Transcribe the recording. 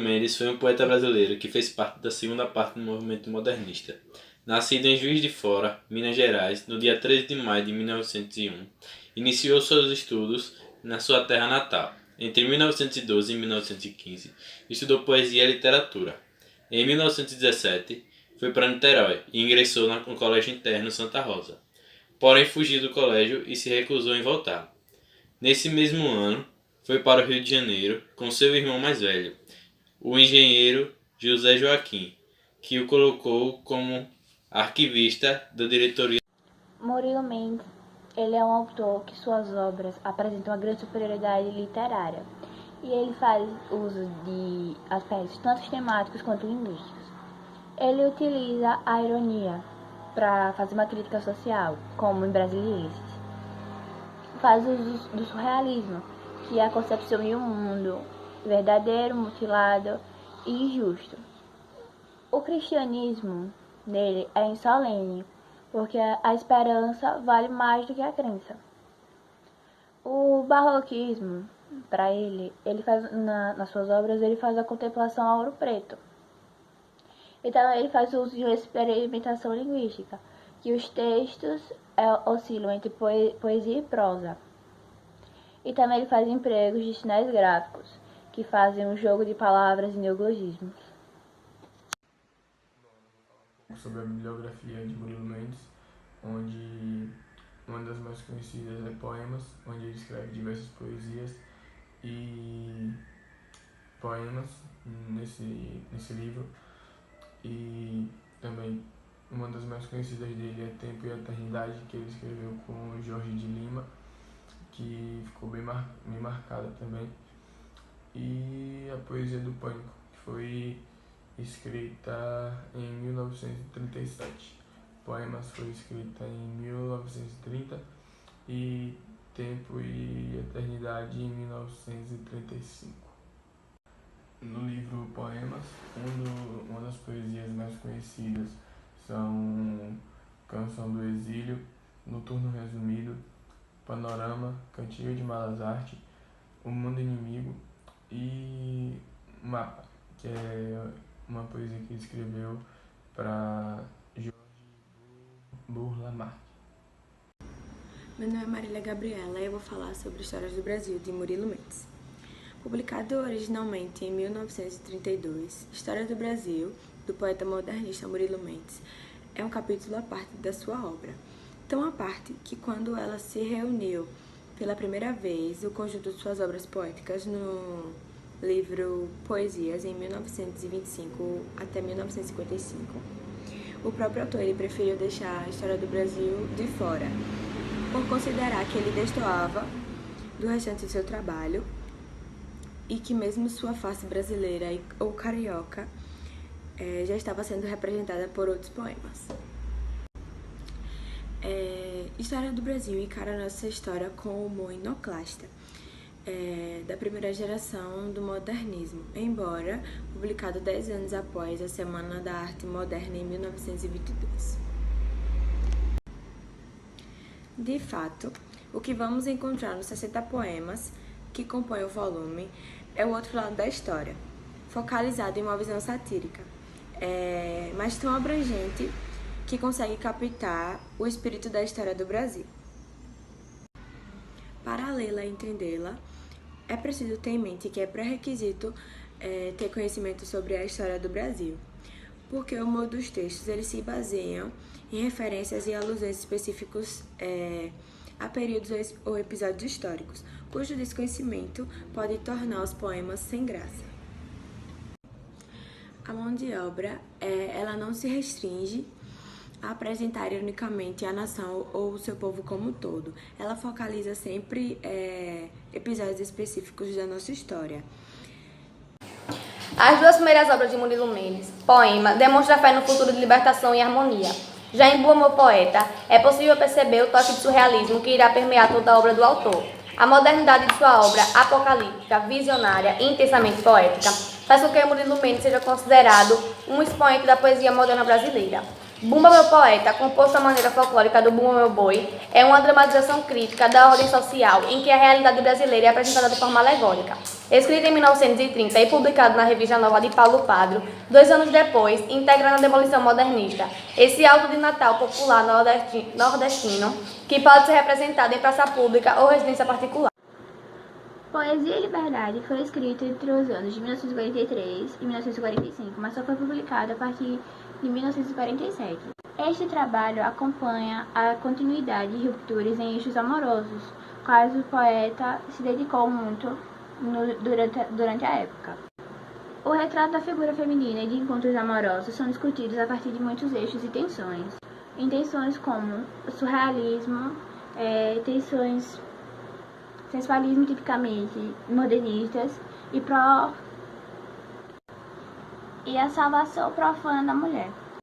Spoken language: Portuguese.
Mendes foi um poeta brasileiro que fez parte da segunda parte do movimento modernista. Nascido em Juiz de Fora, Minas Gerais, no dia 13 de maio de 1901, iniciou seus estudos na sua terra natal. Entre 1912 e 1915, estudou poesia e literatura. Em 1917, foi para Niterói e ingressou no Colégio Interno Santa Rosa. Porém, fugiu do colégio e se recusou em voltar. Nesse mesmo ano, foi para o Rio de Janeiro com seu irmão mais velho, o engenheiro José Joaquim, que o colocou como arquivista da diretoria. Murilo Mendes, ele é um autor que suas obras apresentam uma grande superioridade literária e ele faz uso de aspectos tanto temáticos quanto linguísticos. Ele utiliza a ironia para fazer uma crítica social, como em Brasilienses. Faz uso do surrealismo, que é a concepção de um mundo verdadeiro, mutilado e injusto. O cristianismo dele é insolene, porque a esperança vale mais do que a crença. O barroquismo, para ele faz nas suas obras ele faz a contemplação a ouro preto. Então ele faz uso de uma experimentação linguística, que os textos oscilam entre poesia e prosa. E também ele faz empregos de sinais gráficos, que fazem um jogo de palavras e neologismos. Sobre a bibliografia de Murilo Mendes, onde uma das mais conhecidas é Poemas, onde ele escreve diversas poesias e poemas nesse livro. E também uma das mais conhecidas dele é Tempo e Eternidade, que ele escreveu com Jorge de Lima, que ficou bem marcada também. E a Poesia do Pânico, que foi escrita em 1937. Poemas foi escrita em 1930 e Tempo e Eternidade em 1935. No livro Poemas, uma das poesias mais conhecidas são Canção do Exílio, Noturno Resumido, Panorama, Cantiga de Malas Artes, O Mundo Inimigo e Mapa, que é uma poesia que ele escreveu para Jorge Burla Marx. Meu nome é Marília Gabriela e eu vou falar sobre Histórias do Brasil, de Murilo Mendes. Publicado originalmente em 1932, História do Brasil, do poeta modernista Murilo Mendes, é um capítulo à parte da sua obra. Tão à parte que, quando ela se reuniu pela primeira vez, o conjunto de suas obras poéticas no livro Poesias, em 1925 até 1955, o próprio autor ele preferiu deixar a História do Brasil de fora, por considerar que ele destoava do restante de seu trabalho e que mesmo sua face brasileira ou carioca já estava sendo representada por outros poemas. História do Brasil encara nossa história com humor inoclasta, da primeira geração do modernismo, embora publicado 10 anos após a Semana da Arte Moderna em 1922. De fato, o que vamos encontrar nos 60 poemas que compõem o volume é o outro lado da história, focalizado em uma visão satírica, mas tão abrangente que consegue captar o espírito da história do Brasil. Para lê-la e entendê-la, é preciso ter em mente que é pré-requisito ter conhecimento sobre a história do Brasil, porque o humor dos textos eles se baseiam em referências e alusões específicos a períodos ou episódios históricos, cujo desconhecimento pode tornar os poemas sem graça. A mão de obra ela não se restringe a apresentar ironicamente a nação ou o seu povo como um todo. Ela focaliza sempre episódios específicos da nossa história. As duas primeiras obras de Murilo Mendes, Poema, demonstra fé no futuro de libertação e harmonia. Já em Boa Meu Poeta, é possível perceber o toque de surrealismo que irá permear toda a obra do autor. A modernidade de sua obra, apocalíptica, visionária e intensamente poética, faz com que Murilo Mendes seja considerado um expoente da poesia moderna brasileira. Bumba Meu Poeta, composto à maneira folclórica do Bumba Meu Boi, é uma dramatização crítica da ordem social em que a realidade brasileira é apresentada de forma alegórica. Escrito em 1930 e publicado na Revista Nova de Paulo Padro, 2 anos depois, integra na demolição modernista esse auto de Natal popular nordestino que pode ser representado em praça pública ou residência particular. Poesia e Liberdade foi escrito entre os anos de 1943 e 1945, mas só foi publicado a partir de 1947. Este trabalho acompanha a continuidade de rupturas em eixos amorosos, quais o poeta se dedicou muito durante a época. O retrato da figura feminina e de encontros amorosos são discutidos a partir de muitos eixos e tensões. Em tensões como surrealismo, tensões sensualismo tipicamente modernistas e a salvação profana da mulher.